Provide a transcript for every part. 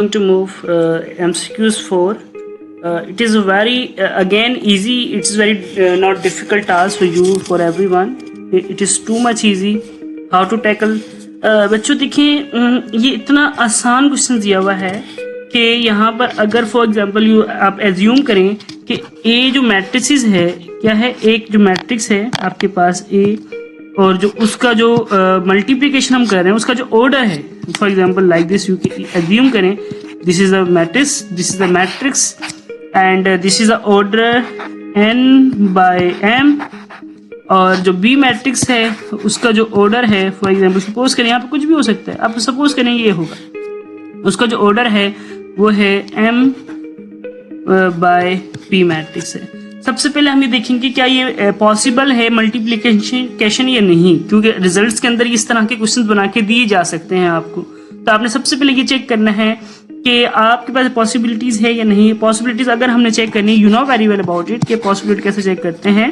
going to move MCQs 4. It is a very again easy. It's very not difficult task for you, for everyone. It is too much easy. How to tackle? बच्चों देखिए ये इतना आसान question दिया हुआ है कि यहाँ पर अगर फॉर एग्जांपल आप एज्यूम करें कि ए जो मैट्रिक्स है क्या है, एक जो मैट्रिक्स है आपके पास ए, और जो उसका जो मल्टीप्लिकेशन हम कर रहे हैं उसका जो ऑर्डर है, for example like this you assume करें this is the matrix and this is the order n by m, और जो बी मैट्रिक्स है उसका जो ऑर्डर है फॉर एग्जांपल सपोज करें, यहाँ पे कुछ भी हो सकता है, आप सपोज करेंगे ये होगा, उसका जो ऑर्डर है वो है m बाय p मैट्रिक्स है। सबसे पहले हम ये देखेंगे क्या ये पॉसिबल है मल्टीप्लिकेशन या नहीं, क्योंकि रिजल्ट्स के अंदर इस तरह के क्वेश्चंस बना के दिए जा सकते हैं आपको। तो आपने सबसे पहले ये चेक करना है कि आपके पास पॉसिबिलिटीज है या नहीं। पॉसिबिलिटीज अगर हमने चेक करनी, you know very well about it, कि पॉसिबिलिटी कैसे चेक करते हैं।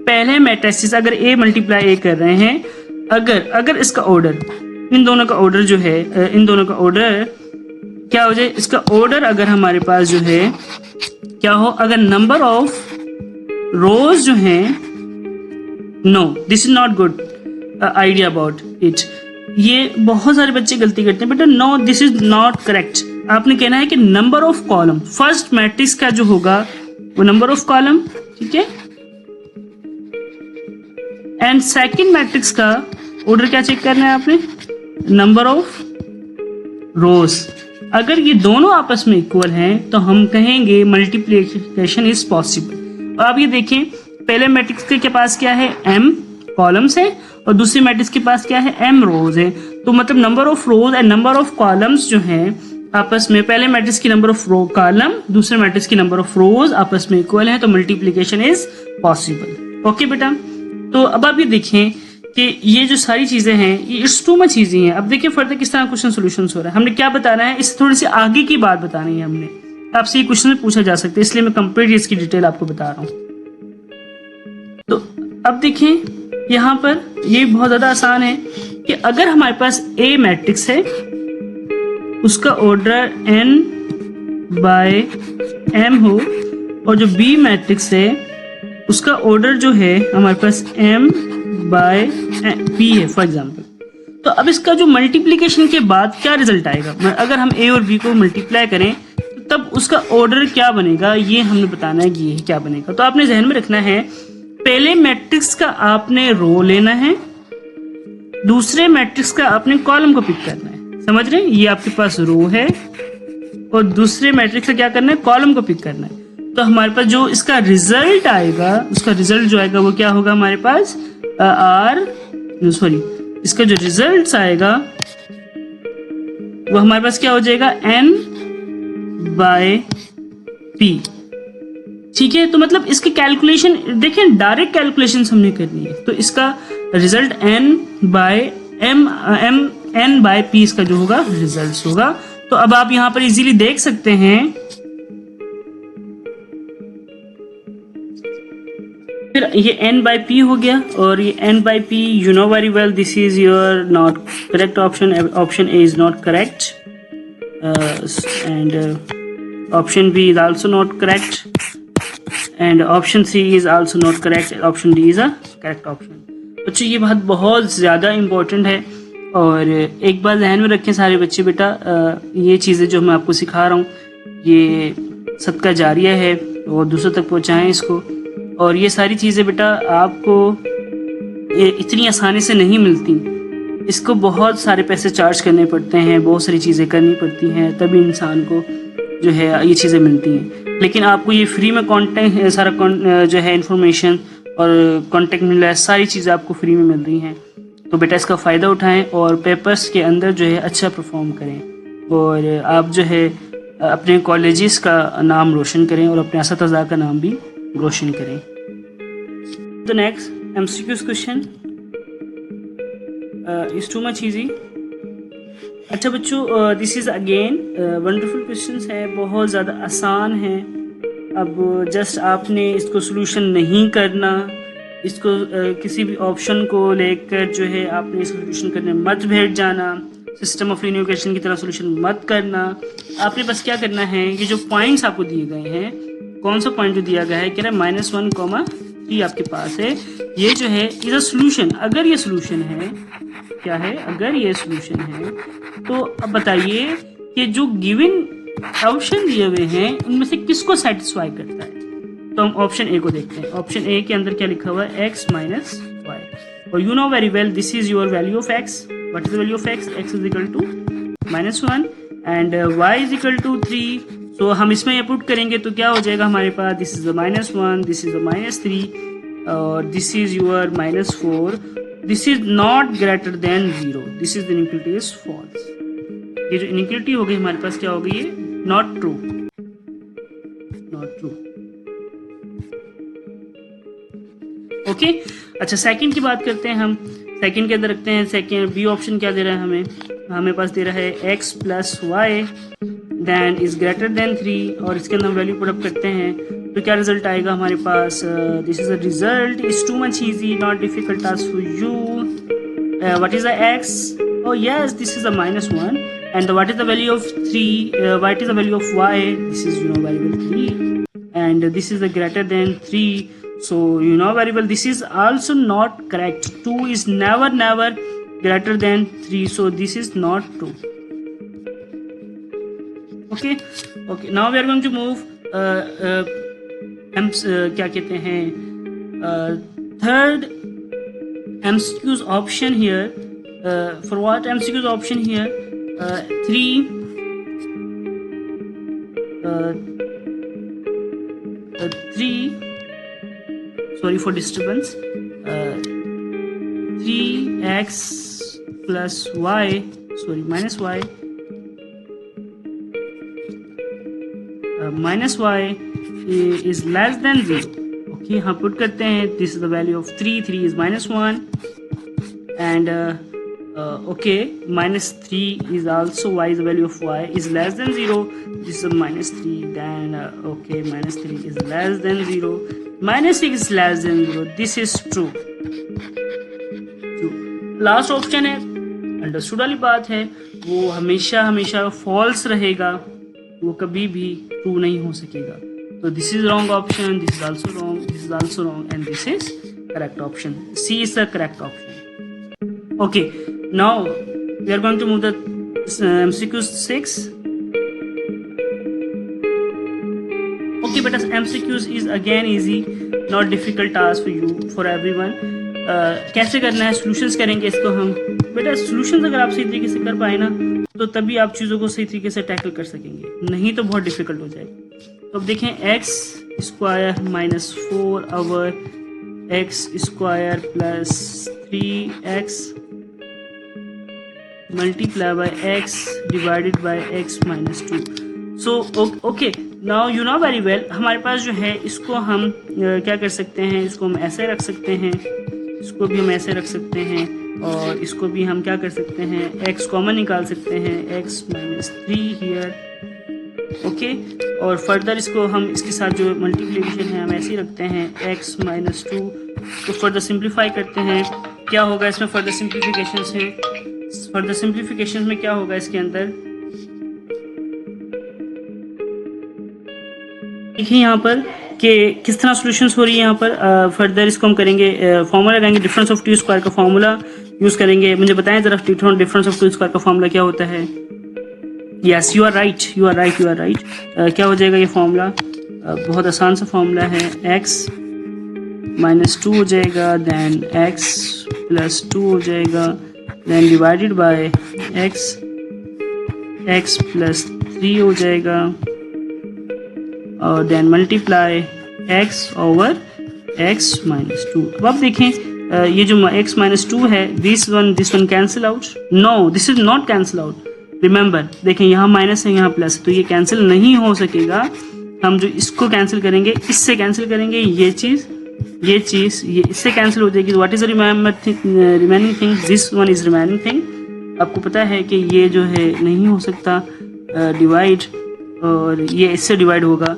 पहले मैट्रिसेस अगर ए मल्टीप्लाई ए कर रहे हैं, अगर इसका ऑर्डर, इन दोनों का ऑर्डर जो है, इन दोनों का ऑर्डर क्या हो जाए, इसका ऑर्डर अगर हमारे पास जो है क्या हो, अगर नंबर ऑफ रोज जो है, no this is not good idea about it. ये बहुत सारे बच्चे गलती करते हैं बेटा, no this is not correct. आपने कहना है कि number of column, first matrix का जो होगा वो नंबर ऑफ कॉलम, ठीक है, एंड सेकंड मैट्रिक्स का ऑर्डर क्या चेक करना है आपने, नंबर ऑफ रोज। अगर ये दोनों आपस में इक्वल हैं तो हम कहेंगे मल्टीप्लिकेशन इज पॉसिबल। आप ये देखें, पहले मैट्रिक्स के पास क्या है, m कॉलम्स है, और दूसरी मैट्रिक्स के पास क्या है, m रोज है। तो मतलब number of rose and number of columns जो हैं आपस में, पहले मैट्रिक्स की नंबर ऑफ रो कॉलम, दूसरे मैट्रिक्स की नंबर ऑफ रोज आपस में इक्वल है, तो मल्टीप्लिकेशन इज पॉसिबल। ओके बेटा, तो अब आप ये देखें कि ये जो सारी चीजें हैं ये इट्स टू मच इजी हैं। अब देखिए फर्दर किस तरह क्वेश्चन सॉल्यूशंस हो रहा है, हमने क्या बताना है, इससे थोड़ी सी आगे की बात बतानी है हमने। आपसे ये क्वेश्चन पूछा जा सकता है, इसलिए मैं कंप्लीट इसकी डिटेल आपको बता रहा हूँ। तो अब देखें यहाँ पर ये बहुत ज्यादा आसान है कि अगर हमारे पास ए मैट्रिक्स है, उसका ऑर्डर n बाय m हो, और जो बी मैट्रिक्स है उसका ऑर्डर जो है हमारे पास m बाय p है फॉर एग्जांपल। तो अब इसका जो मल्टीप्लिकेशन के बाद क्या रिजल्ट आएगा, अगर हम a और b को मल्टीप्लाई करें तो तब उसका ऑर्डर क्या बनेगा, ये हमने बताना है कि ये क्या बनेगा। तो आपने ध्यान में रखना है, पहले मैट्रिक्स का आपने रो लेना है, दूसरे मैट्रिक्स का आपने कॉलम को पिक करना है। समझ रहे हैं, ये आपके पास रो है और दूसरे मैट्रिक्स का क्या करना है, कॉलम को पिक करना है। तो हमारे पास जो इसका रिजल्ट आएगा, उसका रिजल्ट जो आएगा वो क्या होगा हमारे पास, इसका जो रिजल्ट आएगा वो हमारे पास क्या हो जाएगा, n बाय p। ठीक है, तो मतलब इसकी कैलकुलेशन देखिए, डायरेक्ट कैलकुलेशन हमने करनी है, तो इसका रिजल्ट n बाय p इसका जो होगा रिजल्ट होगा। तो अब आप यहां पर इजीली देख सकते हैं, फिर ये n बाई p हो गया, और ये n by p you know very well this is your not correct option, option A is not correct, and option B is also not correct, and option C is also not correct, option D is a correct option. बच्चों ये बात बहुत ज़्यादा important है, और एक बात ध्यान में रखें सारे बच्चे बेटा, ये चीज़ें जो मैं आपको सिखा रहा हूँ ये सदका जारिया है, और दूसरों तक पहुँचाएँ इसको। और ये सारी चीज़ें बेटा आपको इतनी आसानी से नहीं मिलती, इसको बहुत सारे पैसे चार्ज करने पड़ते हैं, बहुत सारी चीज़ें करनी पड़ती हैं, तभी इंसान को जो है ये चीज़ें मिलती हैं। लेकिन आपको ये फ्री में कॉन्टेक्ट सारा जो है इंफॉर्मेशन और कॉन्टेक्ट मिल रहा है, सारी चीज़ें आपको फ्री में मिल रही हैं। तो बेटा इसका फ़ायदा उठाएं और पेपर्स के अंदर जो है अच्छा परफॉर्म करें, और आप जो है अपने कॉलेजेस का नाम रोशन करें और अपने असातिज़ा का नाम भी रोशन करें। The next MCQs question is too much easy। अच्छा बच्चों, this is again wonderful questions है, बहुत ज़्यादा आसान है। अब जस्ट आपने इसको सोल्यूशन नहीं करना, इसको किसी भी ऑप्शन को लेकर जो है आपने इसको सोल्यूशन करने मत बैठ जाना। सिस्टम ऑफ लीनियर इक्वेशन की तरह सोल्यूशन मत करना। आपने बस क्या करना है, ये जो पॉइंट्स आपको दिए गए हैं, कौन सा पॉइंट जो दिया गया है, कह रहा है -1, 3 आपके पास है, ये जो है इज अ सोल्यूशन। अगर ये सोल्यूशन है, क्या है, अगर ये सोल्यूशन है, तो अब बताइए कि जो गिवन ऑप्शन दिए हुए हैं उनमें से किसको सेटिस्फाई करता है। तो हम ऑप्शन ए को देखते हैं। ऑप्शन ए के अंदर क्या लिखा हुआ है, x माइनस वाई, और you know very well this is your value of x। What is the value of x? x is equal to -1 and y is equal to 3। तो हम इसमें ये पुट करेंगे तो क्या हो जाएगा हमारे पास, this is the -1, this is the -3 और this is your -4। This is not greater than 0, this is the inequality is false. ये जो इनइक्वालिटी हो गई हमारे पास क्या हो गई है, not true, not true. Okay अच्छा, सेकंड की बात करते हैं हम। सेकंड के अंदर रखते हैं, सेकंड बी ऑप्शन क्या दे रहा है हमें, हमें पास दे रहा है x plus y then is greater than 3, और इसके अंदर वैल्यू पुट अप करते हैं तो क्या रिजल्ट आएगा हमारे पास, this is the result, is too much easy, not difficult task for you. What is the x? oh yes, this is a -1, and what is the value of 3, what is the value of y? This is, you know very well, 3, and this is the greater than 3, so you know very well this is also not correct. 2 is never greater than 3, so this is not true. Okay, now we are going to move क्या कहते हैं, third MCQ's option here. For what MCQ's option here, 3 sorry for disturbance, 3x plus y, sorry minus y, minus y is less than 0. Okay, हम put करते हैं, this is the value of 3 is -1, and okay, -3 is also, y is the value of y is less than 0, this is a -3, then okay, -3 is less than 0, -6 is less than 0, this is true. Last option है, understood वाली बात है, वो हमेशा false रहेगा, वो कभी भी ट्रू नहीं हो सकेगा। तो this is wrong option, this is also wrong, this is also wrong, and this is correct option, C is the correct option. Okay, now we are going to move the MCQ 6. Okay, but MCQs is again easy, not difficult task for you, for everyone. कैसे करना है, solutions करेंगे इसको हम। बेटा solutions अगर आप सही तरीके से कर पाए ना, तो तभी आप चीज़ों को सही तरीके से टैकल कर सकेंगे, नहीं तो बहुत डिफिकल्ट हो जाएगा। तो अब देखें, x square -4 over x square plus 3x multiply by x divided by x minus 2. So okay, now you know very well, हमारे पास जो है इसको हम क्या कर सकते हैं, इसको हम ऐसे रख सकते हैं, इसको भी हम ऐसे रख सकते हैं, और इसको भी हम क्या कर सकते हैं, x कॉमन निकाल सकते हैं, x minus 3 here. ओके, और फर्दर इसको हम इसके साथ जो मल्टीप्लिकेशन है हम ऐसे ही रखते हैं, x minus 2 को फर्दर सिंप्लीफाई करते हैं। क्या होगा इसमें, फर्दर सिंप्लीफिकेशन है, फर्दर सिंप्लीफिकेशन में क्या होगा इसके अंदर, देखिए यहाँ पर कि किस तरह सॉल्यूशंस हो रही है। यहाँ पर फर्दर इसको हम करेंगे, फॉर्मूला लगाएंगे, डिफरेंस ऑफ टी स्क्वायर का फॉर्मूला यूज करेंगे। मुझे बताएं जरा, डिफरेंस ऑफ टी स्क्वायर का फॉर्मूला क्या होता है। Yes, you are right. क्या हो जाएगा ये फॉर्मूला, बहुत आसान सा फॉर्मूला है, x -2 हो जाएगा, देन x + 2 हो जाएगा, then divided by x plus 3 हो जाएगा, और then multiply x over x minus 2। अब आप देखें, ये जो x minus 2 है, this one cancel out, no this is not cancel out, remember देखें यहाँ माइनस है यहाँ प्लस, तो ये कैंसिल नहीं हो सकेगा। हम जो इसको कैंसिल करेंगे, इससे कैंसिल करेंगे, ये चीज़ ये इससे कैंसिल हो जाएगी। What is the remaining thing, this one is remaining thing. आपको पता है कि ये जो है नहीं हो सकता डिवाइड, और ये इससे डिवाइड होगा,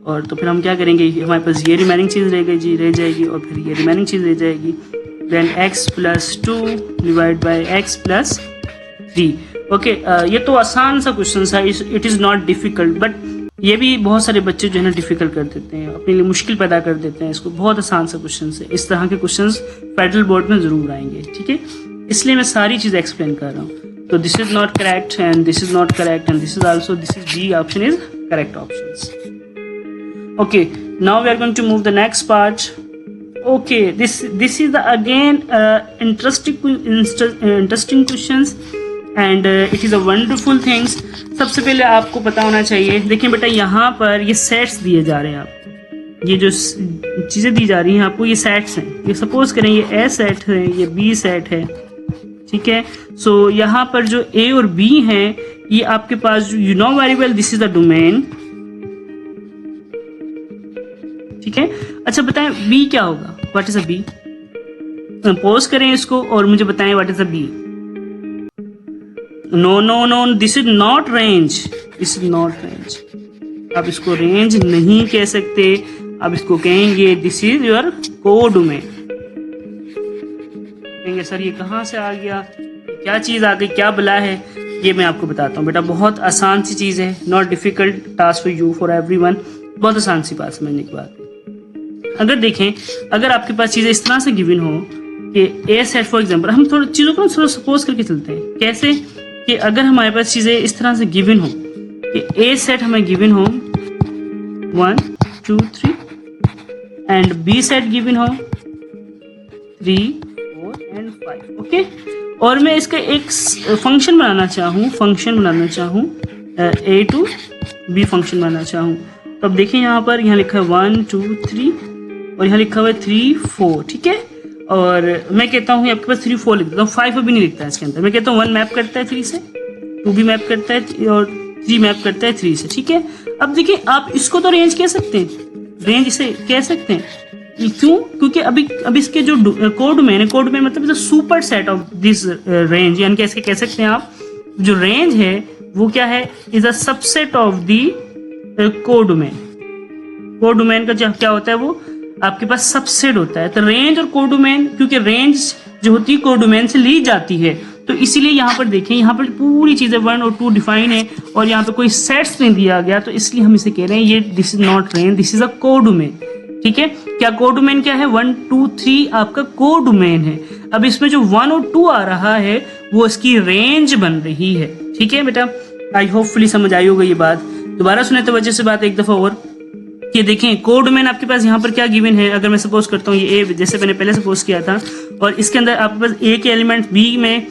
और तो फिर हम क्या करेंगे, हमारे पास ये रिमेनिंग चीज़ रह जाएगी, और फिर ये रिमेनिंग चीज़ रह जाएगी, then x + 2 divide by x + 3। Okay ये तो आसान सा क्वेश्चन था, it is not difficult, but ये भी बहुत सारे बच्चे जो है ना डिफिकल्ट कर देते हैं, अपने लिए मुश्किल पैदा कर देते हैं इसको। बहुत आसान सा क्वेश्चन है, इस तरह के क्वेश्चन फेडरल बोर्ड में ज़रूर आएंगे, ठीक है। इसलिए मैं सारी चीज़ एक्सप्लेन कर रहा हूँ। तो this is not correct and this is not correct and this is also, this is B option is correct option. Okay, now we are going to move the next part. Okay, this is the again interesting questions and it is a wonderful things. सबसे पहले आपको पता होना चाहिए, देखिए बेटा यहाँ पर ये सेट्स दिए जा रहे हैं आपको, ये जो चीज़ें दी जा रही हैं आपको, ये सेट्स हैं। ये सपोज करें ये ए सेट है, ये बी सेट है, ठीक है। सो यहाँ पर जो ए और बी हैं, ये आपके पास you know very well this is the domain, ठीक है। अच्छा बताएं बी क्या होगा, what is a B? Pose करें इसको और मुझे बताएं what is a B. No no no, this is not range, this is not range. आप इसको रेंज नहीं कह सकते, आप इसको कहेंगे दिस इज योर कोडोमेन। कहेंगे सर ये कहाँ से आ गया, क्या चीज़ आ गई, क्या बला है? ये मैं आपको बताता हूँ बेटा, बहुत आसान सी चीज़ है, not difficult task for you for everyone, बहुत आसान सी बात समझने की बात है। अगर देखें, अगर आपके पास चीज़ें इस तरह से गिवन हो कि ए सेट फॉर एग्जांपल, हम थोड़ा चीज़ों को थोड़ा सपोज करके चलते हैं। कैसे कि अगर हमारे पास चीज़ें इस तरह से गिवन हो कि ए सेट हमें गिवन हो 1 2 3 एंड बी सेट गिवन हो 3 4 एंड 5, ओके। और मैं इसका एक फंक्शन बनाना चाहूँ, ए टू बी फंक्शन बनाना चाहूँ, तो अब देखिए यहाँ पर लिखा है 1 2 3 और यहाँ लिखा हुआ है 3 4, ठीक है। और मैं कहता हूँ आपके पास 3 4 लिख देता हूँ, 5 अभी नहीं लिखता है इसके अंदर। मैं कहता हूँ 1 मैप करता है 3 से, 2 भी मैप करता है और 3 मैप करता है 3 से, ठीक है। अब देखिए आप इसको तो रेंज कह सकते हैं, रेंज इसे कह सकते हैं। क्यों? क्योंकि अभी इसके जो कोडोमेन है, कोडोमेन मतलब super set of this range, यानी कैसे कह सकते हैं आप, जो रेंज है वो क्या है, is a subset of the codomain. Codomain का क्या होता है, वो आपके पास सबसेट होता है। तो रेंज और कोडोमेन, क्योंकि रेंज जो होती है कोडोमेन से ली जाती है, तो इसीलिए यहाँ पर देखें, यहाँ पर पूरी चीजें 1 और 2 डिफाइन है और यहाँ पे कोई सेट्स नहीं दिया गया, तो इसलिए हम इसे कह रहे हैं ये this is not range, this is a codomain, ठीक है। क्या कोडोमेन क्या है, 1 2 3 आपका कोडोमेन है। अब इसमें जो 1 और 2 आ रहा है वो इसकी रेंज बन रही है, ठीक है बेटा। आई होपफुली समझ आई होगा ये बात। दोबारा सुने तवज्जो से बात एक दफा और, कि देखें कोडोमेन आपके पास यहाँ पर क्या गिवन है। अगर मैं सपोज करता हूँ ये ए, जैसे मैंने पहले सपोज किया था, और इसके अंदर आपके पास ए के एलिमेंट बी में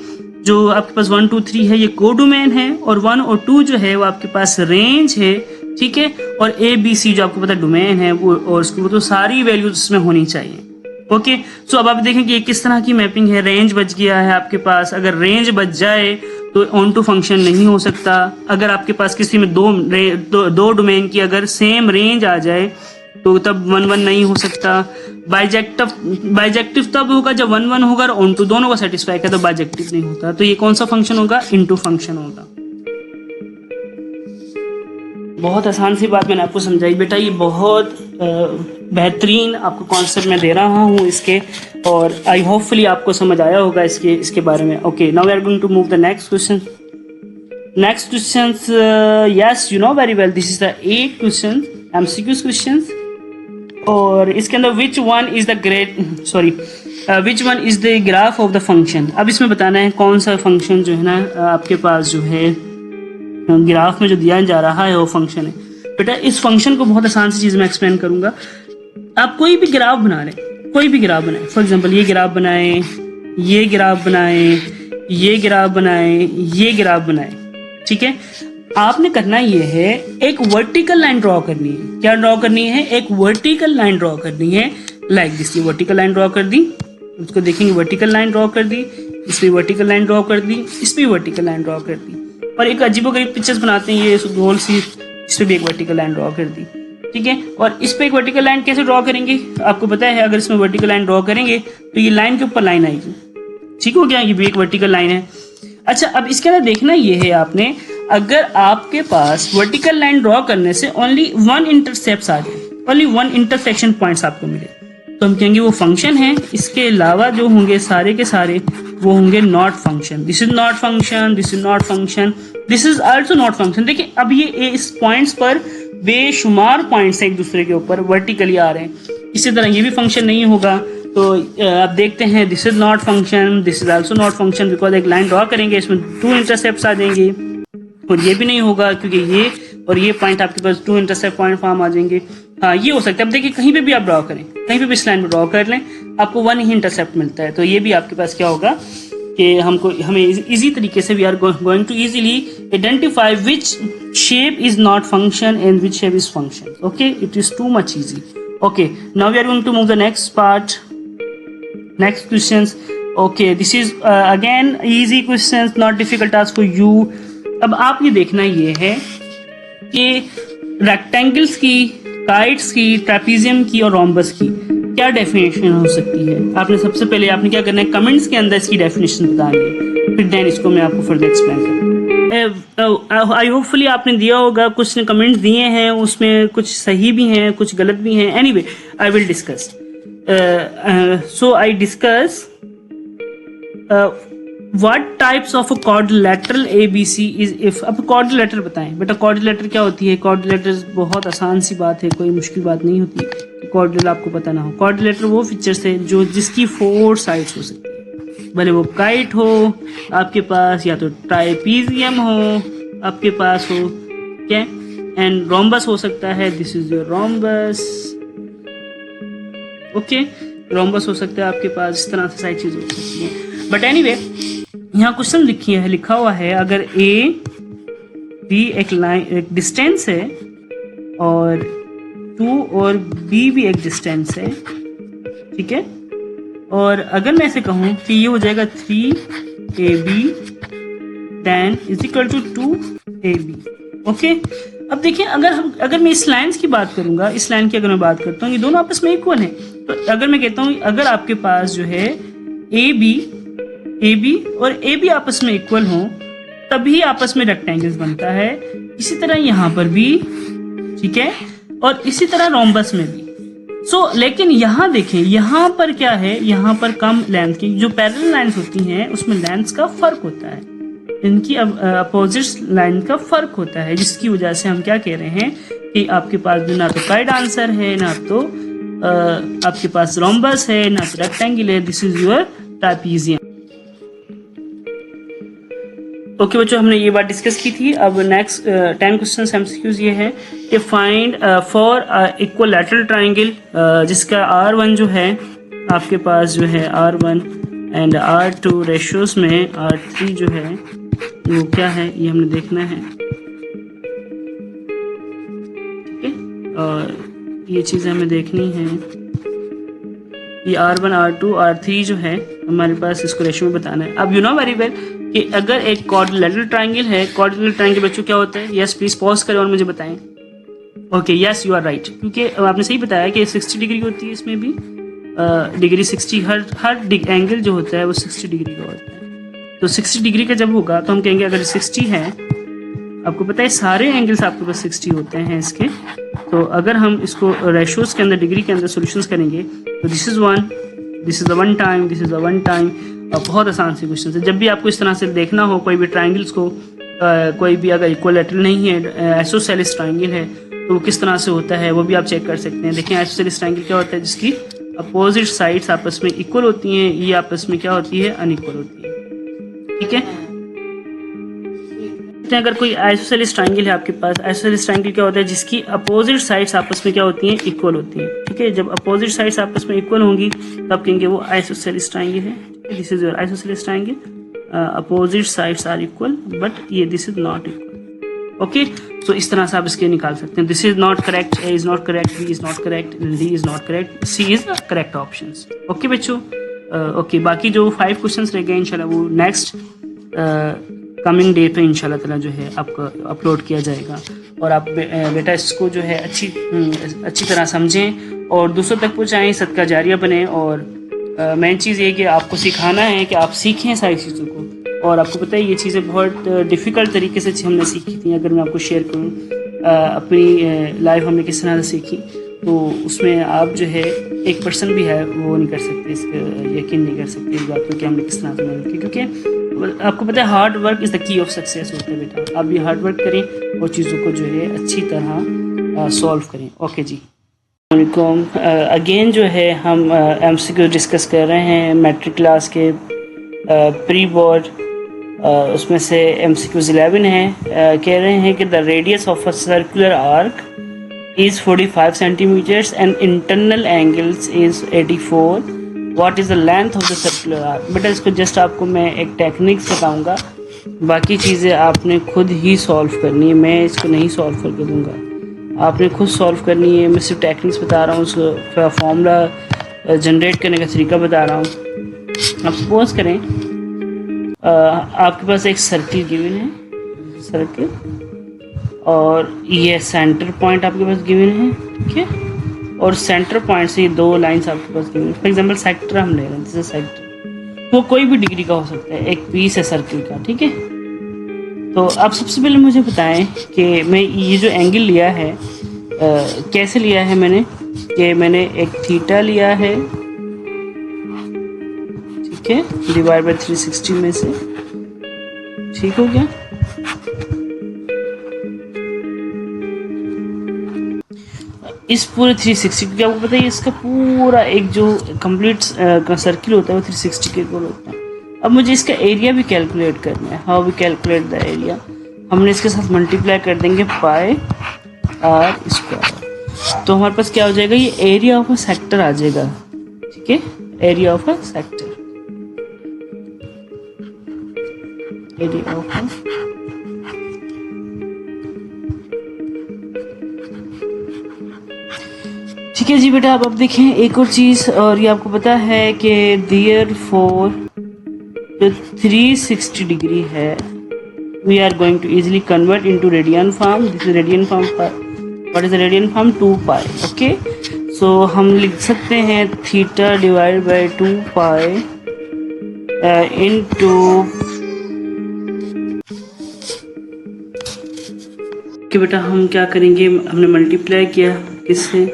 जो आपके पास 1 2 3 है ये कोडोमेन है, और 1 और 2 जो है वो आपके पास रेंज है, ठीक है। और ए बी सी जो आपको पता डोमेन है वो, और उसकी वो तो सारी वैल्यूज उसमें होनी चाहिए, ओके। सो अब आप देखें कि ये किस तरह की मैपिंग है। रेंज बच गया है आपके पास, अगर रेंज बच जाए तो ऑन टू फंक्शन नहीं हो सकता। अगर आपके पास किसी में दो डोमेन की अगर सेम रेंज आ जाए तो तब 1 1 नहीं हो सकता। बाइजेक्टिव तब होगा जब 1 1 होगा और ऑन टू दोनों का सेटिस्फाई का, तो बाइजेक्टिव नहीं होता। तो ये कौन सा फंक्शन होगा, इनटू फंक्शन होगा। बहुत आसान सी बात मैंने आपको समझाई बेटा, ये बहुत बेहतरीन आपको कॉन्सेप्ट मैं दे रहा हूँ इसके, और आई होपफुली आपको समझ आया होगा इसके बारे में। Okay, now we are going to move the next question. Next question, yes you know very well, this is the 8 question MCQs questions, और इसके अंदर which one is the graph of the function. अब इसमें बताना है कौन सा function जो है ना आपके पास जो है ग्राफ में जो दिया जा रहा है वो फंक्शन है। बेटा इस फंक्शन को बहुत आसान सी चीज़ में एक्सप्लेन करूंगा। आप कोई भी ग्राफ बना लें, कोई भी ग्राफ बनाएं, फॉर एग्जांपल ये ग्राफ बनाएं, ये ग्राफ बनाएं, ये ग्राफ बनाएं, ये ग्राफ बनाएं, ठीक है। आपने करना ये है, एक वर्टिकल लाइन ड्रॉ करनी है। क्या ड्रॉ करनी है, एक वर्टिकल लाइन ड्रॉ करनी है, लाइक दिस। ये वर्टिकल लाइन ड्रॉ कर दी, उसको देखेंगे वर्टिकल लाइन ड्रॉ कर दी, इस पर वर्टिकल लाइन ड्रॉ कर दी, इस पर वर्टिकल लाइन ड्रॉ कर दी, और एक अजीबोगरीब पिक्चर्स बनाते हैं, ये गोल सी, इस पे भी एक वर्टिकल लाइन ड्रॉ कर दी, ठीक है। और इस पे एक वर्टिकल लाइन कैसे ड्रॉ करेंगे, आपको पता है, अगर इसमें वर्टिकल लाइन ड्रॉ करेंगे तो ये लाइन के ऊपर लाइन आएगी, ठीक हो गया, ये भी एक वर्टिकल लाइन है। अच्छा, अब इसके अंदर देखना ये है आपने, अगर आपके पास वर्टिकल लाइन ड्रॉ करने से ओनली 1 इंटरसेप्ट आ जाए, ओनली 1 इंटरसेक्शन पॉइंट्स आपको मिले, तो हम कहेंगे वो फंक्शन है। इसके अलावा जो होंगे सारे के सारे वो होंगे not function. This is not function, this is not function, this is also not function. देखिए अब ये इस पॉइंट्स पर बेशुमार पॉइंट्स एक दूसरे के ऊपर वर्टिकली आ रहे हैं। इसी तरह ये भी फंक्शन नहीं होगा। तो आप देखते हैं this is not function, this is also not function, because एक लाइन ड्रॉ करेंगे इसमें 2 इंटरसेप्ट्स आ जाएंगे। और ये भी नहीं होगा क्योंकि ये और ये पॉइंट आपके पास 2 इंटरसेप्ट पॉइंट फॉर्म आ जाएंगे। हाँ ये हो सकता है। अब देखिए कहीं पे भी आप ड्रॉ करें, कहीं पे भी इस लाइन में ड्रॉ कर लें, आपको 1 ही इंटरसेप्ट मिलता है। तो ये भी आपके पास क्या होगा कि हमें इजी तरीके से we are going to easily identify which shape is not function and which shape is function. Okay, it is too much easy. Okay, now we are going to move the next part, next questions. Okay, this is again easy questions, not difficult task for you. अब आप ये देखना ये है कि rectangles की, kites की, trapezium की और रोम्बस की क्या डेफिनेशन हो सकती है। आपने सबसे पहले आपने क्या करना है, कमेंट्स के अंदर इसकी डेफिनेशन बतानी है, फिर देन इसको मैं आपको फर्दर एक्सप्लेन करूँगा। आई होपफुली आपने दिया होगा, कुछ ने कमेंट्स दिए हैं, उसमें कुछ सही भी हैं, कुछ गलत भी हैं। Anyway I will discuss. So I discuss what types of a quadrilateral ABC is if। अब quadrilateral बताएं बेटा, quadrilateral क्या होती है। quadrilateral बहुत आसान सी बात है, कोई मुश्किल बात नहीं होती कि quadrilateral आपको पता ना हो। quadrilateral वो फीचर्स है जो जिसकी 4 साइड्स हो सकती है, भले वो काइट हो आपके पास या तो ट्राइपीजियम हो आपके पास हो, क्या, एंड रोम्बस हो सकता है। This is your rhombus. Okay, rhombus हो सकता है आपके पास, इस तरह से सारी चीजें हो सकती हैं। बट एनीवे यहाँ क्वेश्चन लिखा हुआ है, अगर ए बी एक लाइन एक डिस्टेंस है और 2 और बी भी एक डिस्टेंस है, ठीक है, और अगर मैं ऐसे कहूँ कि ये हो जाएगा 3AB then is equal to 2AB। Okay, अब देखिए अगर मैं इस लाइन्स की बात करूंगा, इस लाइन की अगर मैं बात करता हूँ, ये दोनों आपस में इक्वल हैं। तो अगर मैं कहता हूँ अगर आपके पास जो है ए बी और ए बी आपस में इक्वल हो तभी आपस में रेक्टेंगल्स बनता है। इसी तरह यहाँ पर भी, ठीक है, और इसी तरह रोम्बस में भी। लेकिन यहाँ देखें, यहाँ पर क्या है, यहाँ पर कम लेंथ की जो पैरेलल लाइंस होती हैं उसमें लेंथ का फर्क होता है, इनकी अपोजिट लाइन का फर्क होता है, जिसकी वजह से हम क्या कह रहे हैं कि आपके पास ना तो काइट आंसर है, ना तो आपके पास रोम्बस है, ना तो रेक्टेंगल है। This is your trapezium. Okay बच्चों, हमने ये बात डिस्कस की थी। अब नेक्स्ट 10 क्वेश्चंस एमसीक्यूज ये है कि फाइंड फॉर इक्विलैटरल ट्रायंगल जिसका R1 जो है आपके पास जो है R1 एंड R2 रेशियोज में R3 जो है वो क्या है, ये हमने देखना है, ठीक है, और ये चीज़ें हमें देखनी है। ये R1 R2 R3 जो है हमारे पास, इसको रेशियो में बताना है। अब यू नो वेरी वेल कि अगर एक क्वाड्रिलेटरल ट्रायंगल है, क्वाड्रिलेटरल ट्रायंगल बच्चों क्या होता है। यस प्लीज पॉज करें और मुझे बताएं। Okay, yes you are right, क्योंकि आपने सही बताया कि 60 डिग्री होती है, इसमें भी डिग्री 60, हर एंगल जो होता है वो 60 डिग्री का होता है। तो 60 डिग्री का जब होगा तो हम कहेंगे अगर 60 है, आपको पता है सारे एंगल्स आपके पास 60 होते हैं इसके। तो अगर हम इसको रेशियोज के अंदर, डिग्री के अंदर सॉल्यूशंस करेंगे तो this is 1, this is the 1 time, this is the 1 time. बहुत आसान से क्वेश्चन है। जब भी आपको इस तरह से देखना हो कोई भी ट्राइंगल्स को, कोई भी अगर इक्विलैटरल नहीं है, आइसोसेलेस ट्राइंगल है, तो वो किस तरह से होता है वो भी आप चेक कर सकते हैं। देखें आइसोसेलेस ट्राइंगल क्या होता है, जिसकी अपोजिट साइड्स आपस में इक्वल होती हैं, ये आपस में क्या होती है, अनइक्वल होती है, ठीक है। अगर कोई आइसोसेलेस ट्रायंगल है आपके पास, आइसोसेलेस ट्रायंगल क्या होता है, जिसकी अपोजिट साइड्स आपस में क्या होती हैं, इक्वल होती हैं, ठीक है। जब अपोजिट साइड्स आपस में इक्वल होंगी तब कहेंगे वो आइसोसेलेस ट्रायंगल है। This is your isosceles triangle, opposite sides are equal but ये this is not equal. Okay, तो इस तरह से आप इसके निकाल सकते हैं। This is not correct, A is not correct, B is not correct, D is not correct, C is correct options. Okay बच्चों, ओके, बाकी जो 5 क्वेश्चंस रह गए इंशाल्लाह वो नेक्स्ट कमिंग डे पे इंशाल्लाह ताला जो है आपका अपलोड किया जाएगा, और आप बेटा इसको जो है अच्छी तरह समझें और दूसरों तक पहुँचाएँ, सदका जारिया बने। और मेन चीज़ ये कि आपको सिखाना है कि आप सीखें सारी चीज़ों को, और आपको पता है ये चीज़ें बहुत डिफ़िकल्ट तरीके से हमने सीखी थी। अगर मैं आपको शेयर करूँ अपनी लाइफ हमने किस तरह से सीखी, तो उसमें आप जो है 1% भी है वो नहीं कर सकते, इसका यकीन नहीं कर सकते इस बात पर कि हमने किस तरह से मेहनत की, क्योंकि आपको पता है hard work is the key of success होता है बेटा। आप भी हार्ड वर्क करें और चीज़ों को जो है अच्छी तरह सॉल्व करें। ओके जी, अगेन जो है हम MCQ डिस्कस कर रहे हैं मैट्रिक क्लास के प्री बोर्ड। उसमें से MCQs 11 है। कह रहे हैं कि the radius of a circular arc is 45 centimeters and internal angles is 84. What is the length of the circular arc? बेटा इसको जस्ट आपको मैं एक टेक्निक्स बताऊंगा, बाकी चीज़ें आपने खुद ही सॉल्व करनी है, मैं इसको नहीं सॉल्व करके दूंगा, आपने खुद सॉल्व करनी है। मैं सिर्फ टेक्निक्स बता रहा हूँ, उसको फॉर्मूला जनरेट करने का तरीका बता रहा हूँ। आप सपोज करें आपके पास एक सर्किल गिवन है, सर्किल, और ये सेंटर पॉइंट आपके पास गिवन है, ठीक है, और सेंटर पॉइंट से ये दो लाइंस आपके पास गिवन है। फॉर एग्जांपल सेक्टर हम ले रहे हैं, जैसे सेक्टर वो कोई भी डिग्री का हो सकता है, एक पीस है सर्किल का, ठीक है। तो आप सबसे पहले मुझे बताएं कि मैं ये जो एंगल लिया है कैसे लिया है मैंने, कि मैंने एक थीटा लिया है, ठीक है, डिवाइड बाय 360 में से, ठीक हो गया। इस पूरे 360, क्योंकि आपको पता है इसका पूरा एक जो कंप्लीट सर्किल होता है वो 360 के गोल होता है। अब मुझे इसका एरिया भी कैलकुलेट करना है। How we calculate the area, हमने इसके साथ मल्टीप्लाई कर देंगे पाई आर स्क्वायर, तो हमारे पास क्या हो जाएगा, ये एरिया ऑफ अ सेक्टर आ जाएगा, ठीक है, area of a sector, area of अ, ठीक है जी बेटा। अब देखें एक और चीज़, और ये आपको पता है कि देयरफॉर जो 360 डिग्री है we are going to easily convert into radian form. This is radian form, what is the radian form, 2 pi. Okay, so हम लिख सकते हैं theta divide by 2 pi into, कि बेटा हम क्या करेंगे, हमने मल्टीप्लाई किया किससे,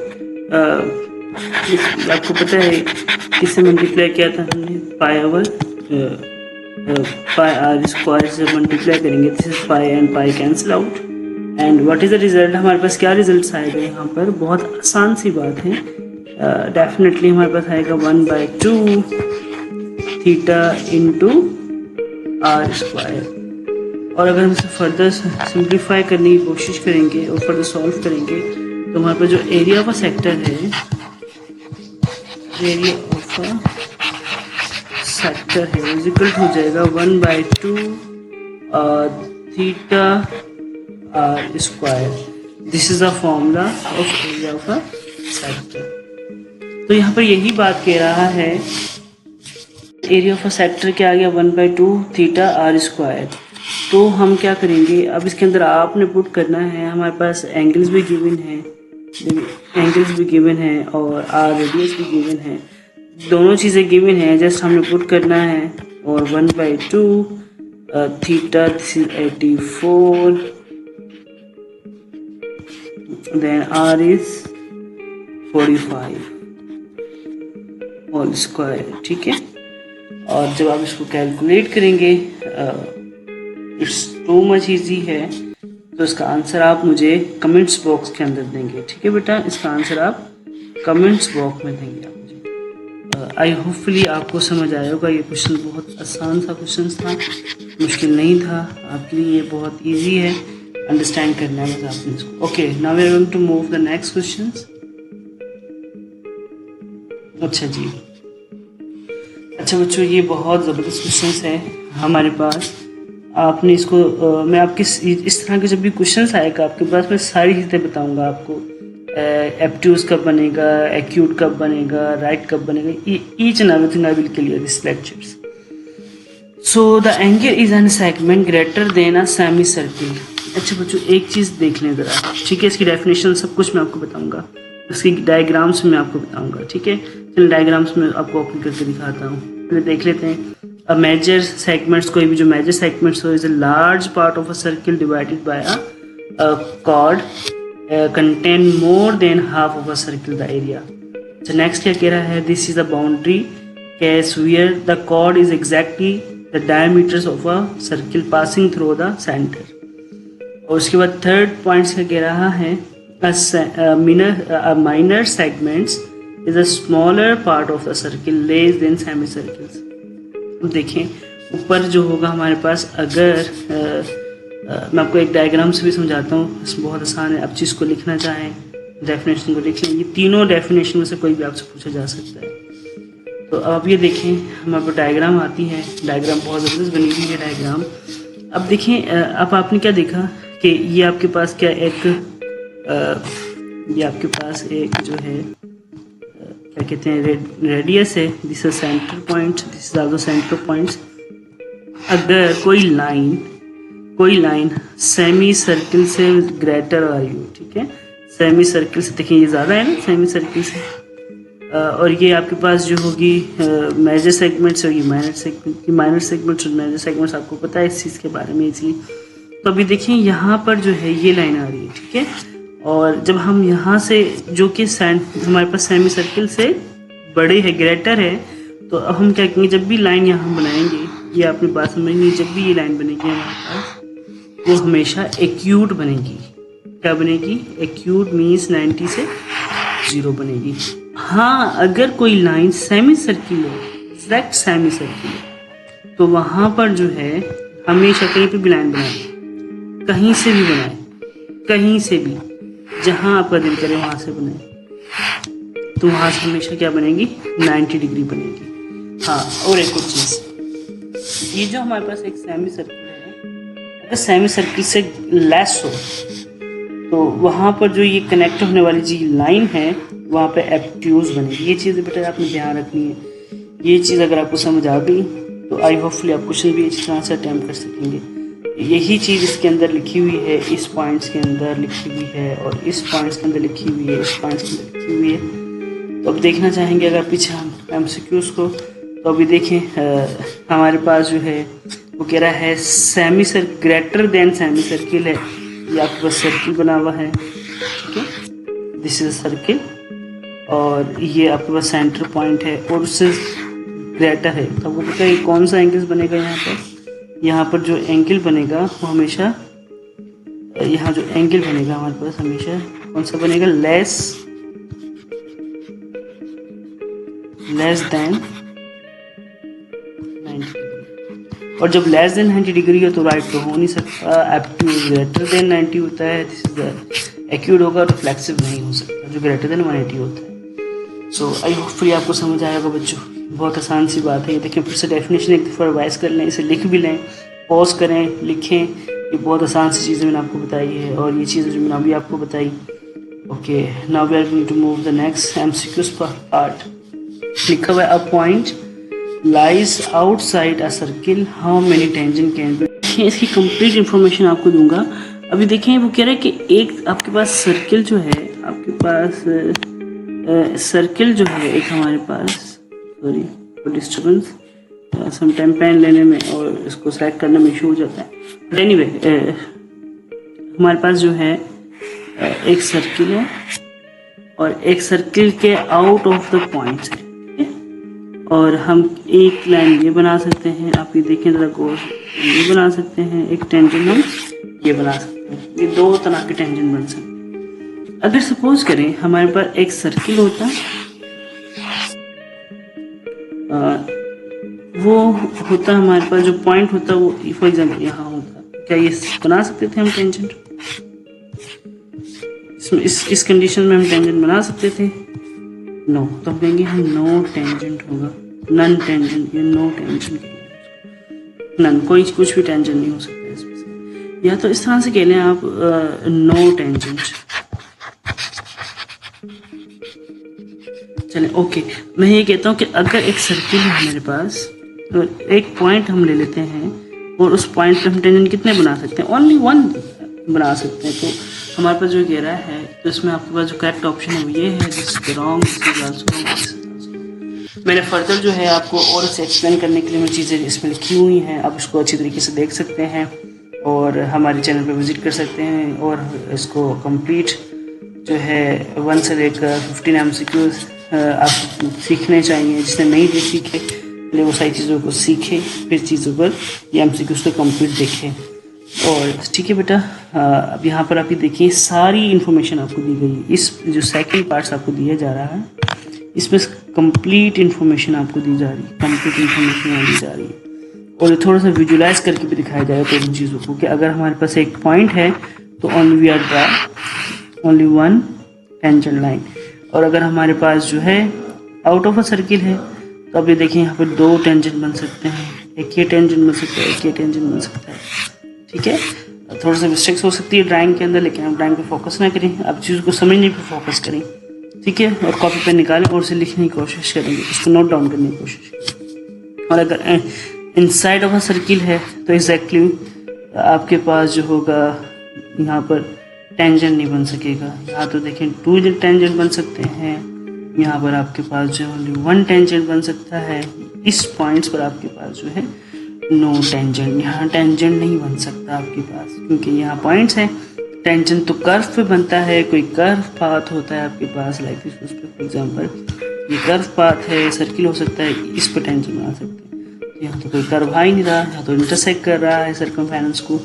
आपको पता है किससे मल्टीप्लाई किया था हमने, pi over pi R square से मल्टीप्लाई करेंगे। This is pi and pi cancel out, and what is the result, हमारे पास क्या रिजल्ट आएगा यहाँ पर, बहुत आसान सी बात है। डेफिनेटली हमारे पास आएगा 1/2 थीटा इंटू आर स्क्वायर। और अगर हम इसे फर्दर सिंप्लीफाई करने की कोशिश करेंगे और फर्दर सॉल्व करेंगे तो हमारे पास जो एरिया ऑफ अ सेक्टर है, एरिया ऑफ अ सेक्टर है इज इक्वल हो जाएगा 1/2 theta R square. This is the formula of area of a sector. तो यहाँ पर यही बात कह रहा है, एरिया ऑफ अ सेक्टर क्या आ गया, 1/2 थीटा आर स्क्वायर। तो हम क्या करेंगे, अब इसके अंदर आपने पुट करना है, हमारे पास एंगल्स भी गिवन है, एंगल्स भी गिवन है और आर रेडियस भी गिवन है, दोनों चीज़ें गिवन है, जस्ट हमने पुट करना है। और 1/2 theta, this is 84, then R is 45 whole square, ठीक है। और जब आप इसको कैलकुलेट करेंगे इट्स टू मच ईजी है, तो इसका आंसर आप मुझे कमेंट्स बॉक्स के अंदर देंगे, ठीक है बेटा, इसका आंसर आप कमेंट्स बॉक्स में देंगे आप मुझे। आई होपफुली आपको समझ आया होगा। ये क्वेश्चन बहुत आसान सा क्वेश्चन था, मुश्किल नहीं था, आपके लिए ये बहुत इजी है, अंडरस्टैंड करना है बस आपने इसको। Okay, now we are going to move the next questions. अच्छा जी, अच्छा बच्चों, ये बहुत ज़बरदस्त क्वेश्चंस है हमारे पास। आपने इसको मैं आपके इस तरह के जब भी क्वेश्चंस आएगा आपके पास, मैं सारी चीज़ें बताऊंगा आपको। एप्ट्यूज कब बनेगा, एक्यूट कब बनेगा, राइट कब बनेगा, each and everything I will clear this lectures. So the angle is an segment greater than a semi circle. अच्छा बच्चों, एक चीज़ देख लें ज़रा, ठीक है, इसकी डेफिनेशन सब कुछ मैं आपको बताऊंगा, इसकी डायग्राम्स में आपको बताऊंगा, ठीक है। चलिए डायग्राम्स में आपको ओपन करके दिखाता हूँ, पहले देख लेते हैं। अ मेजर सेगमेंट्स, कोई भी जो मेजर सेगमेंट्स हो, is a large part of a circle divided by a cord contain more than half of a circle the area. So next क्या कह रहा है, this is the boundary case where the chord is exactly the diameters of a circle passing through the center. और उसके बाद third point क्या कह रहा है, a minor segments is a smaller part of the circle less than semicircles. देखें ऊपर जो होगा हमारे पास, अगर मैं आपको एक डायग्राम से भी समझाता हूँ, इसमें बहुत आसान है। आप चीज़ को लिखना चाहें, डेफिनेशन को लिख लें, ये तीनों डेफिनेशन में से कोई भी आपसे पूछा जा सकता है। तो अब ये देखें हमारे पास डायग्राम आती है, डायग्राम बहुत ज़बरदस्त बनी हुई है डायग्राम। अब देखें अब आपने क्या देखा कि ये आपके पास क्या एक ये आपके पास एक जो है क्या कहते हैं रेडियस है, this is centre point, this is also centre points. अगर कोई लाइन सेमी सर्किल से ग्रेटर आ रही हो, ठीक है, सेमी सर्किल से, देखिए ये ज़्यादा है ना सेमी सर्किल से, और ये आपके पास जो होगी मेजर सेगमेंट्स होगी माइनर सेगमेंट्स और मेजर सेगमेंट्स, आपको पता है इस चीज़ के बारे में इसलिए। तो अभी देखिए यहाँ पर जो है ये लाइन आ रही है, ठीक है, और जब हम यहाँ से जो कि हमारे पास सेमी सर्किल से बड़े है, ग्रेटर है, तो अब हम क्या करेंगे, जब भी लाइन यहाँ बनाएंगे, ये आपने बात समझनी, जब भी ये लाइन बनेगी हमारे पास वो हमेशा एक्यूट बनेगी। क्या बनेगी? एक्यूट मीन्स 90 से 0 बनेगी। हाँ, अगर कोई लाइन सेमी सर्किल हो, एग्जैक्ट सेमी सर्किल हो, तो वहाँ पर जो है हमेशा कहीं पे भी लाइन बनाए, कहीं से भी बनाए, कहीं से भी, जहाँ आपका दिल करे वहाँ से बनाए, तो वहाँ से हमेशा क्या बनेगी? 90 डिग्री बनेगी। हाँ, और एक और चीज़, ये जो हमारे पास एक सेमी सर्किल है, अगर सेमी सर्किल से लेस हो तो वहाँ पर जो ये कनेक्ट होने वाली जी लाइन है वहाँ पे एब्ट्यूज बनेगी। ये चीज़ बेटा आपने ध्यान रखनी है। ये चीज़ अगर आपको समझ आ गई तो आई होपफुली आप क्वेश्चन भी इस तरह से अटैम्प्ट कर सकेंगे। यही चीज़ इसके अंदर लिखी हुई है, इस पॉइंट्स के अंदर लिखी हुई है, और इस पॉइंट्स के अंदर लिखी हुई है, इस पॉइंट्स के अंदर लिखी हुई है। तो अब देखना चाहेंगे अगर पीछे हम MCQs को, तो अभी देखें हमारे पास जो है वो कह रहा है semi circle greater than semi circle है, ये आपके पास सर्किल बना हुआ है, ठीक है, दिस इज सर्किल, और ये आपके पास सेंटर पॉइंट है और उससे ग्रेटर है। तो आपको पता है कौन सा एंगल बनेगा यहाँ पर जो एंगल बनेगा वो हमेशा, यहाँ जो एंगल बनेगा हमारे पास हमेशा कौन सा बनेगा? Less than 90 degree. और जब लेस देन 90 डिग्री हो तो राइट तो हो नहीं सकता, एब्ट्यूज ग्रेटर देन 90 होता है, दिस इज द एक्यूट होगा, रिफ्लेक्सिव नहीं हो सकता जो ग्रेटर देन 180 होता है। सो आई होपफुली आपको समझ आएगा बच्चों, बहुत आसान सी बात है। ये देखें, फिर से डेफिनेशन एक दफ़ा रिवाइज कर लें, इसे लिख भी लें, पॉज करें, लिखें, ये बहुत आसान सी चीज़ें मैंने आपको बताई है और ये चीज़ें जो मैंने अभी आपको बताई। Okay, now we are going to move the next MCQs part. लिखा हुआ है a point lies outside a circle, how many tangent can be. इसकी कंप्लीट इन्फॉर्मेशन आपको दूंगा। अभी देखें वो कह रहा है कि एक आपके पास सर्किल जो है, आपके पास सर्किल जो है एक हमारे पास, sorry for disturbance, sometime pen लेने में और इसको सेलेक्ट करने में इशू हो जाता है, बट एनीवे हमारे पास जो है एक सर्किल है और एक सर्किल के आउट ऑफ द पॉइंट्स है, और हम एक लाइन ये बना सकते हैं, आप ये देखें ज़रा गौर, ये बना सकते हैं, एक टेंजेंट हम ये बना सकते हैं, ये दो तरह के टेंजेंट बन सकते हैं। अगर सपोज करें हमारे पास एक सर्किल होता, वो होता हमारे पास जो पॉइंट होता वो फॉर एग्जाम्पल यहाँ होता, क्या ये बना सकते थे हम टेंजेंट? इस कंडीशन में हम टेंजेंट बना सकते थे? नो, तो हम कहेंगे हम नो टेंजेंट होगा, नन टेंजेंट, ये नो टेंजेंट, नन, कोई कुछ भी टेंजेंट नहीं हो सकता इसमें से। या तो इस तरह से कह लें आप नो टेंजेंट। चलें, ओके, मैं ये कहता हूँ कि अगर एक सर्किल है मेरे पास, तो एक पॉइंट हम ले लेते हैं और उस पॉइंट पे हम टेंजेंट कितने बना सकते हैं? ओनली वन बना सकते हैं। तो हमारे पास जो कह रहा है, तो इसमें आपके पास जो करेक्ट ऑप्शन है वो ये है, this is wrong, this is also wrong. मैंने फर्दर जो है आपको और इसे एक्सप्लेन करने के लिए मैं चीज़ें इसमें लिखी हुई हैं, आप इसको अच्छी तरीके से देख सकते हैं और हमारे चैनल पर विज़िट कर सकते हैं और इसको कंप्लीट जो है 1 से लेकर 15 MCQs आप सीखने चाहिए। जिसने नहीं भी सीखे पहले वो सारी चीज़ों को सीखे, फिर चीज़ों पर ये MCQs को कंप्लीट देखें। और ठीक है बेटा, अब यहाँ पर आप ये देखिए सारी इन्फॉर्मेशन आपको दी गई है। इस जो सेकंड पार्ट्स आपको दिया जा रहा है इसमें कंप्लीट इन्फॉर्मेशन आपको दी जा रही है, कंप्लीट इन्फॉर्मेशन दी जा रही है। और ये थोड़ा सा विजुलाइज करके भी दिखाया जाएगा तो इन चीज़ों को कि अगर हमारे पास एक पॉइंट है तो only we are draw only one tangent line. और अगर हमारे पास जो है आउट ऑफ अ सर्किल है तो अब ये देखिए यहाँ पर 2 टेंजेंट बन सकते हैं, एक ये टेंजेंट बन सकता है, एक ये टेंजेंट बन सकता है। ठीक है, थोड़ा सा मिस्टेक्स हो सकती है ड्राइंग के अंदर, लेकिन आप ड्राइंग पे फोकस ना करें, आप चीज़ को समझने पे फोकस करें। ठीक है, और कॉपी पे निकालें और उसे लिखने की कोशिश करेंगे, उसको नोट डाउन करने की कोशिश करें। और अगर इनसाइड ऑफ अ सर्किल है तो एग्जैक्टली आपके पास जो होगा यहाँ पर टेंजेंट नहीं बन सकेगा। यहाँ तो देखें 2 टेंजेंट बन सकते हैं, यहाँ पर आपके पास जो ओनली 1 टेंजेंट बन सकता है। इस पॉइंट्स पर आपके पास जो है नो टेंजेंट, यहाँ टेंजेंट नहीं बन सकता आपके पास, क्योंकि यहाँ पॉइंट्स हैं। टेंजेंट तो कर्व पे बनता है, कोई कर्व पाथ होता है आपके पास, लाइक दिस फॉर एग्जांपल ये कर्व पाथ है, सर्किल हो सकता है, इस पर टेंजेंट बना सकते हैं। यहाँ तो कोई कर्व आ ही नहीं रहा, यहाँ तो इंटरसेक्ट कर रहा है सर्कमफेरेंस को,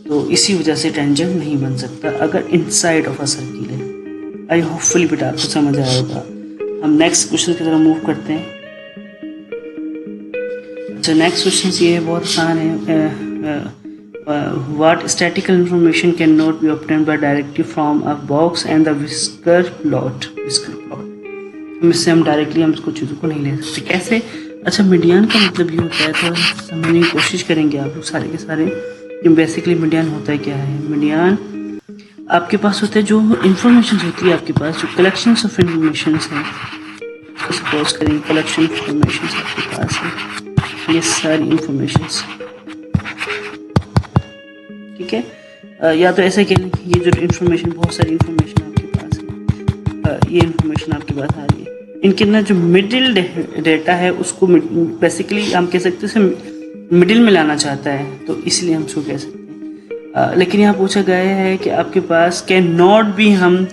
तो इसी वजह से टेंजेंट नहीं बन सकता अगर इनसाइड ऑफ अ सर्किल है। आई होपफुली बेटा आपको समझ आया होगा। हम नेक्स्ट क्वेश्चन की तरफ मूव करते हैं। अच्छा, नेक्स्ट क्वेश्चन ये है, बहुत आसान है। What statistical information cannot be obtained by directly from a box and the whisker plot? हम डायरेक्टली हम इसको चीज़ों को नहीं ले सकते। कैसे? अच्छा, मीडियन का मतलब ये होता है, थोड़ा समझने की कोशिश करेंगे आप लोग सारे के सारे। बेसिकली मीडियन होता है क्या है? मीडियन आपके पास होता है जो इन्फॉर्मेशन होती है आपके पास, जो कलेक्शन ऑफ इन्फॉर्मेशन है। सपोज करें कलेक्शन इन्फॉर्मेशन आपके पास है, ये सारी इन्फॉर्मेशन, ठीक है। या तो ऐसे कह लें कि ये जो इन्फॉर्मेशन, बहुत सारी इन्फॉर्मेशन आपके पास है, ये इन्फॉर्मेशन आपके पास आ रही है। इनके अंदर जो मिडिल डेटा है उसको बेसिकली हम कह सकते हैं मिडिल में लाना चाहता है, तो इसलिए हम उसको कह सकते हैं। लेकिन यहाँ पूछा गया है कि आपके पास कैन नॉट भी हम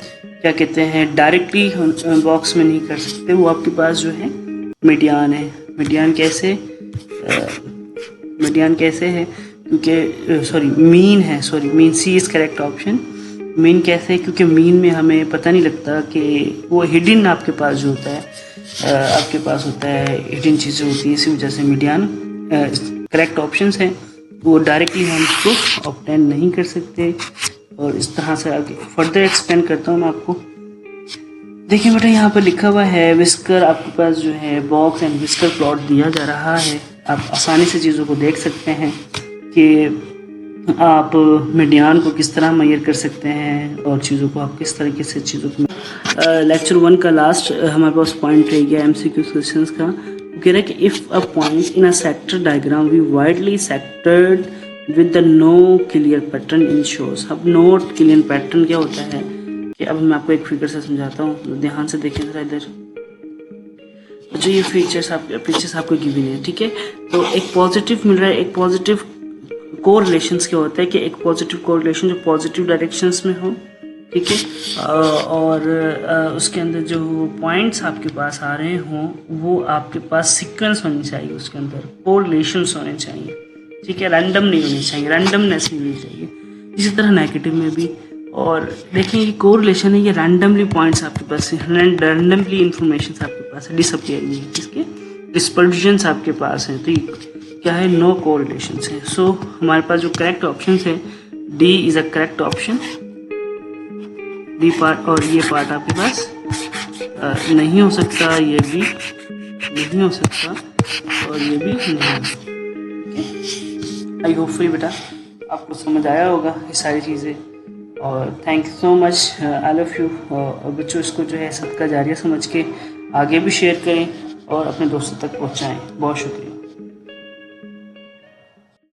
क्या कहते हैं डायरेक्टली बॉक्स में नहीं कर सकते, वो आपके पास जो है मीडियन है। मीडियन कैसे? मीडियन कैसे है? क्योंकि मीन है, mean, C is correct option. Mean कैसे? क्योंकि मीन में हमें पता नहीं लगता कि वो हिडन आपके पास जो होता है, आपके पास होता है हिडन चीज़ें होती हैं, इसी वजह से मीडियन करेक्ट ऑप्शंस हैं, वो डायरेक्टली हम उसको ऑब्टेन नहीं कर सकते। और इस तरह से आगे फर्दर एक्सप्लेन करता हूँ मैं आपको। देखिए बेटा, यहाँ पर लिखा हुआ है विस्कर, आपके पास जो है बॉक्स एंड विस्कर प्लॉट दिया जा रहा है। आप आसानी से चीज़ों को देख सकते हैं कि आप मीडियन को किस तरह मेजर कर सकते हैं और चीज़ों को आप किस तरीके से चीज़ों को। लेक्चर 1 का लास्ट हमारे पास पॉइंट रह गया MCQ क्वेश्चंस का। वो कह रहा है कि if a point in a sector diagram we widely sectored with the no clear pattern in shows. अब नोट क्लियर पैटर्न क्या होता है कि अब मैं आपको एक फिगर से समझाता हूँ, ध्यान से देखें जरा इधर। जो ये फीचर्स आपको गिवन है, ठीक है, तो एक पॉजिटिव मिल रहा है, एक पॉजिटिव कोरिलेशंस क्या होता है कि एक पॉजिटिव कोरिलेशन जो पॉजिटिव डायरेक्शंस में हो, ठीक है, और उसके अंदर जो पॉइंट्स आपके पास आ रहे हों वो आपके पास सीक्वेंस होनी चाहिए, उसके अंदर कोरिलेशंस होने चाहिए, ठीक है, रैंडम नहीं होनी चाहिए, रैंडमनेस नहीं होनी चाहिए। इसी तरह नेगेटिव में भी। और देखें ये कोरिलेशन है, ये रैंडमली पॉइंट्स आपके पास है, रैंडमली इंफॉर्मेशन आपके पास है, डिसअपियर नहीं है, इसके डिस्पर्जन्स आपके पास हैं, तो ये क्या है? नो कोरिलेशंस है। सो हमारे पास जो करेक्ट ऑप्शन है D is a correct option, D part. और ये पार्ट आपके पास नहीं हो सकता, ये भी नहीं हो सकता और ये भी नहीं हो सकता। आई होपफुली बेटा आपको समझ आया होगा ये सारी चीज़ें। और thank you so much, I love you. और बच्चों इसको जो है सदका जारिया समझ के आगे भी शेयर करें और अपने दोस्तों तक पहुंचाएं। बहुत शुक्रिया।